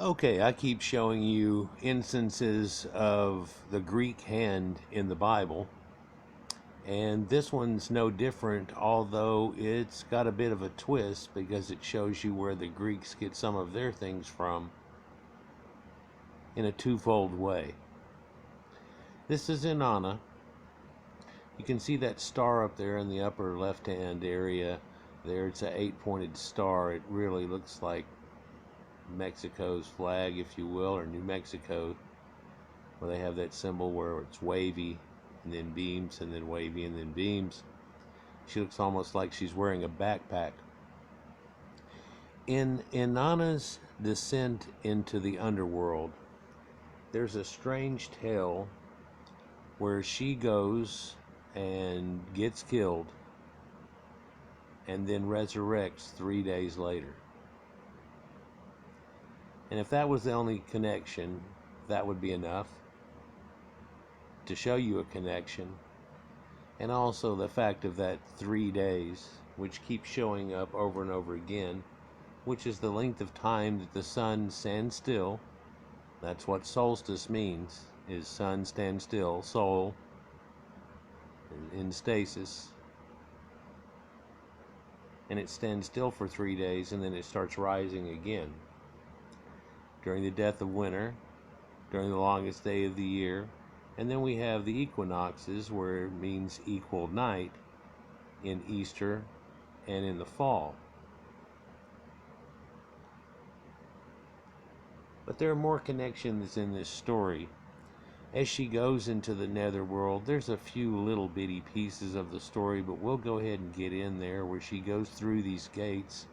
Okay, I keep showing you instances of the Greek hand in the Bible, and this one's no different, although it's got a bit of a twist because it shows you where the Greeks get some of their things from in a twofold way. This is Inanna. You can see that star up there in the upper left-hand area there. It's an 8-pointed star. It really looks like Mexico's flag, if you will, or New Mexico, where they have that symbol where it's wavy and then beams and then wavy and then beams. She looks almost like she's wearing a backpack. In Inanna's descent into the underworld, there's a strange tale where she goes and gets killed and then resurrects 3 days later. And if that was the only connection, that would be enough to show you a connection. And also the fact of that 3 days, which keeps showing up over and over again, which is the length of time that the sun stands still. That's what solstice means, is sun stands still, sol in stasis. And it stands still for 3 days and then it starts rising again. During the death of winter, during the longest day of the year, and then we have the equinoxes, where it means equal night in Easter and in the fall. But there are more connections in this story. As she goes into the netherworld, there's a few little bitty pieces of the story, but we'll go ahead and get in there where she goes through these gates.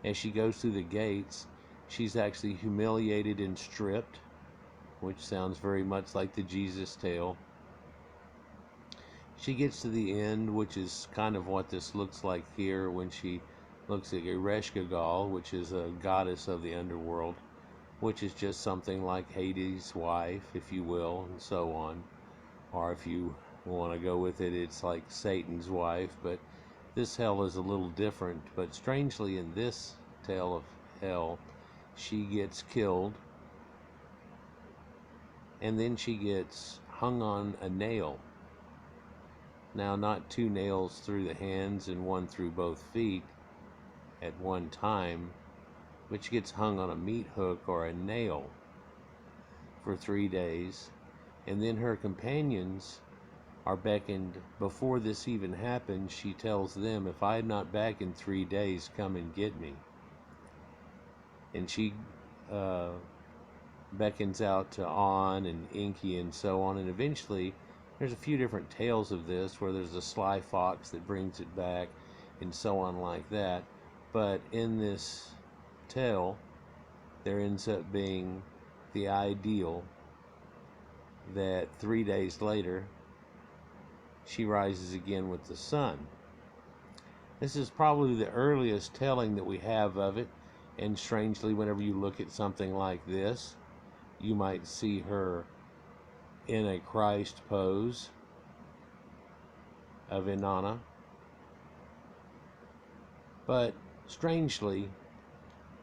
As she goes through the gates, she's actually humiliated and stripped, which sounds very much like the Jesus tale. She gets to the end, which is kind of what this looks like here when she looks at Ereshkigal, which is a goddess of the underworld, which is just something like Hades' wife, if you will, and so on. Or if you want to go with it, it's like Satan's wife, but this hell is a little different. But strangely, in this tale of hell, she gets killed, and then she gets hung on a nail. Now, not 2 nails through the hands and 1 through both feet at one time, but she gets hung on a meat hook or a nail for 3 days, and then her companions are beckoned. Before this even happens, she tells them, if I am not back in 3 days, come and get me. And she beckons out to On and Inky and so on, and eventually there's a few different tales of this where there's a sly fox that brings it back and so on like that. But in this tale, there ends up being the ideal that 3 days later she rises again with the sun. This is probably the earliest telling that we have of it, and strangely, whenever you look at something like this, you might see her in a Christ pose of Inanna. But strangely,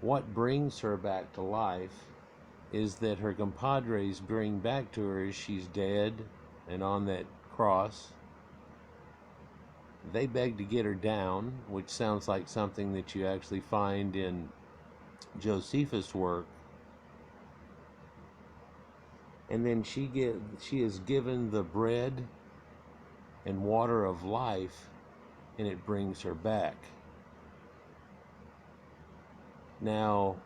what brings her back to life is that her compadres bring back to her as she's dead and on that cross. They beg to get her down, which sounds like something that you actually find in Josephus' work. And then she is given the bread and water of life, and it brings her back. Now,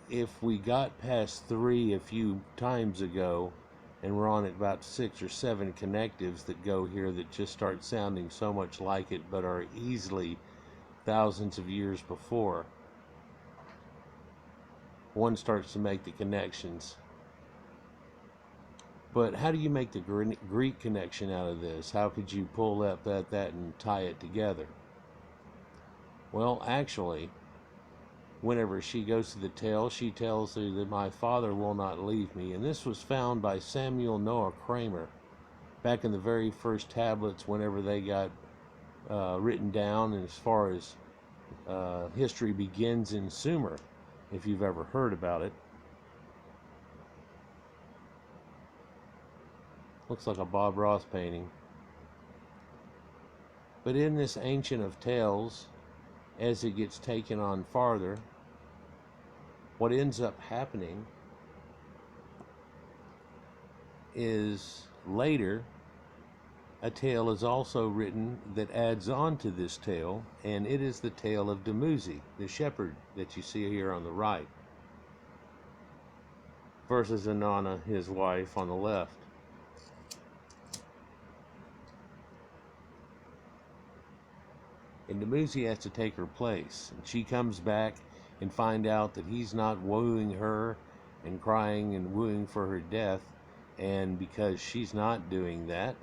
if we got past 3 a few times ago, and we're on at about 6 or 7 connectives that go here that just start sounding so much like it, but are easily thousands of years before, one starts to make the connections. But how do you make the Greek connection out of this? How could you pull up that and tie it together? Well, actually, whenever she goes to the tale, she tells her that my father will not leave me. And this was found by Samuel Noah Kramer back in the very first tablets whenever they got written down, and as far as history begins in Sumer, if you've ever heard about it. Looks like a Bob Ross painting. But in this Ancient of Tales, as it gets taken on farther, what ends up happening is later a tale is also written that adds on to this tale, and it is the tale of Demuzi, the shepherd that you see here on the right, versus Inanna, his wife, on the left. And Demuzi has to take her place, and she comes back and find out that he's not wooing her and crying and wooing for her death, and because she's not doing that,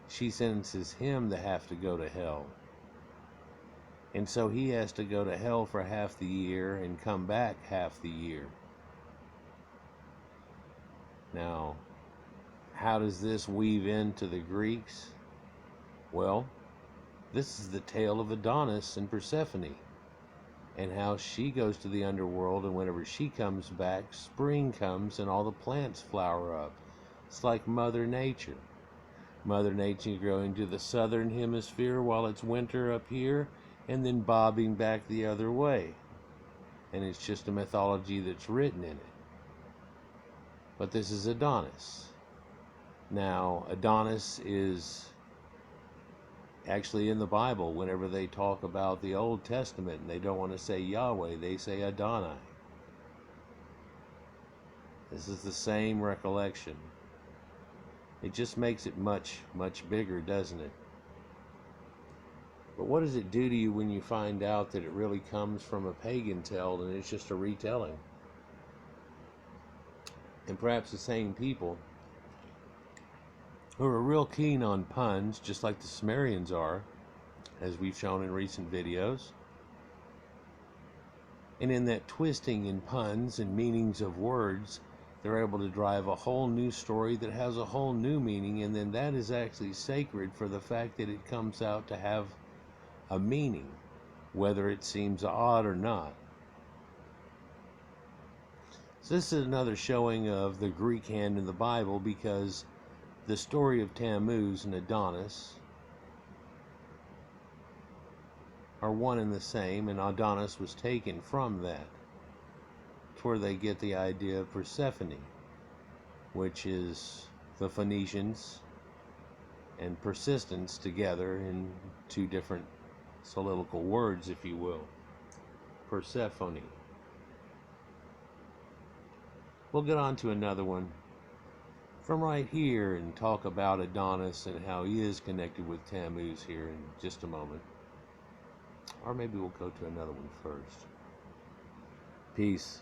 she sentences him to have to go to hell. And so he has to go to hell for half the year and come back half the year. Now, how does this weave into the Greeks? Well, this is the tale of Adonis and Persephone, and how she goes to the underworld, and whenever she comes back, spring comes and all the plants flower up. It's like Mother Nature. Mother Nature growing to the southern hemisphere while it's winter up here, and then bobbing back the other way. And it's just a mythology that's written in it. But this is Adonis. Now, Adonis is actually in the Bible. Whenever they talk about the Old Testament and they don't want to say Yahweh, they say Adonai. This is the same recollection. It just makes it much, much bigger, doesn't it? But what does it do to you when you find out that it really comes from a pagan tale and it's just a retelling? And perhaps the same people who are real keen on puns, just like the Sumerians are, as we've shown in recent videos. And in that twisting in puns and meanings of words, they're able to drive a whole new story that has a whole new meaning, and then that is actually sacred for the fact that it comes out to have a meaning, whether it seems odd or not. So this is another showing of the Greek hand in the Bible, because the story of Tammuz and Adonis are one and the same, and Adonis was taken from that. It's where they get the idea of Persephone, which is the Phoenicians and persistence together in two different soliloquial words, if you will. Persephone. We'll get on to another one from right here and talk about Adonis and how he is connected with Tammuz here in just a moment. Or maybe we'll go to another one first. Peace.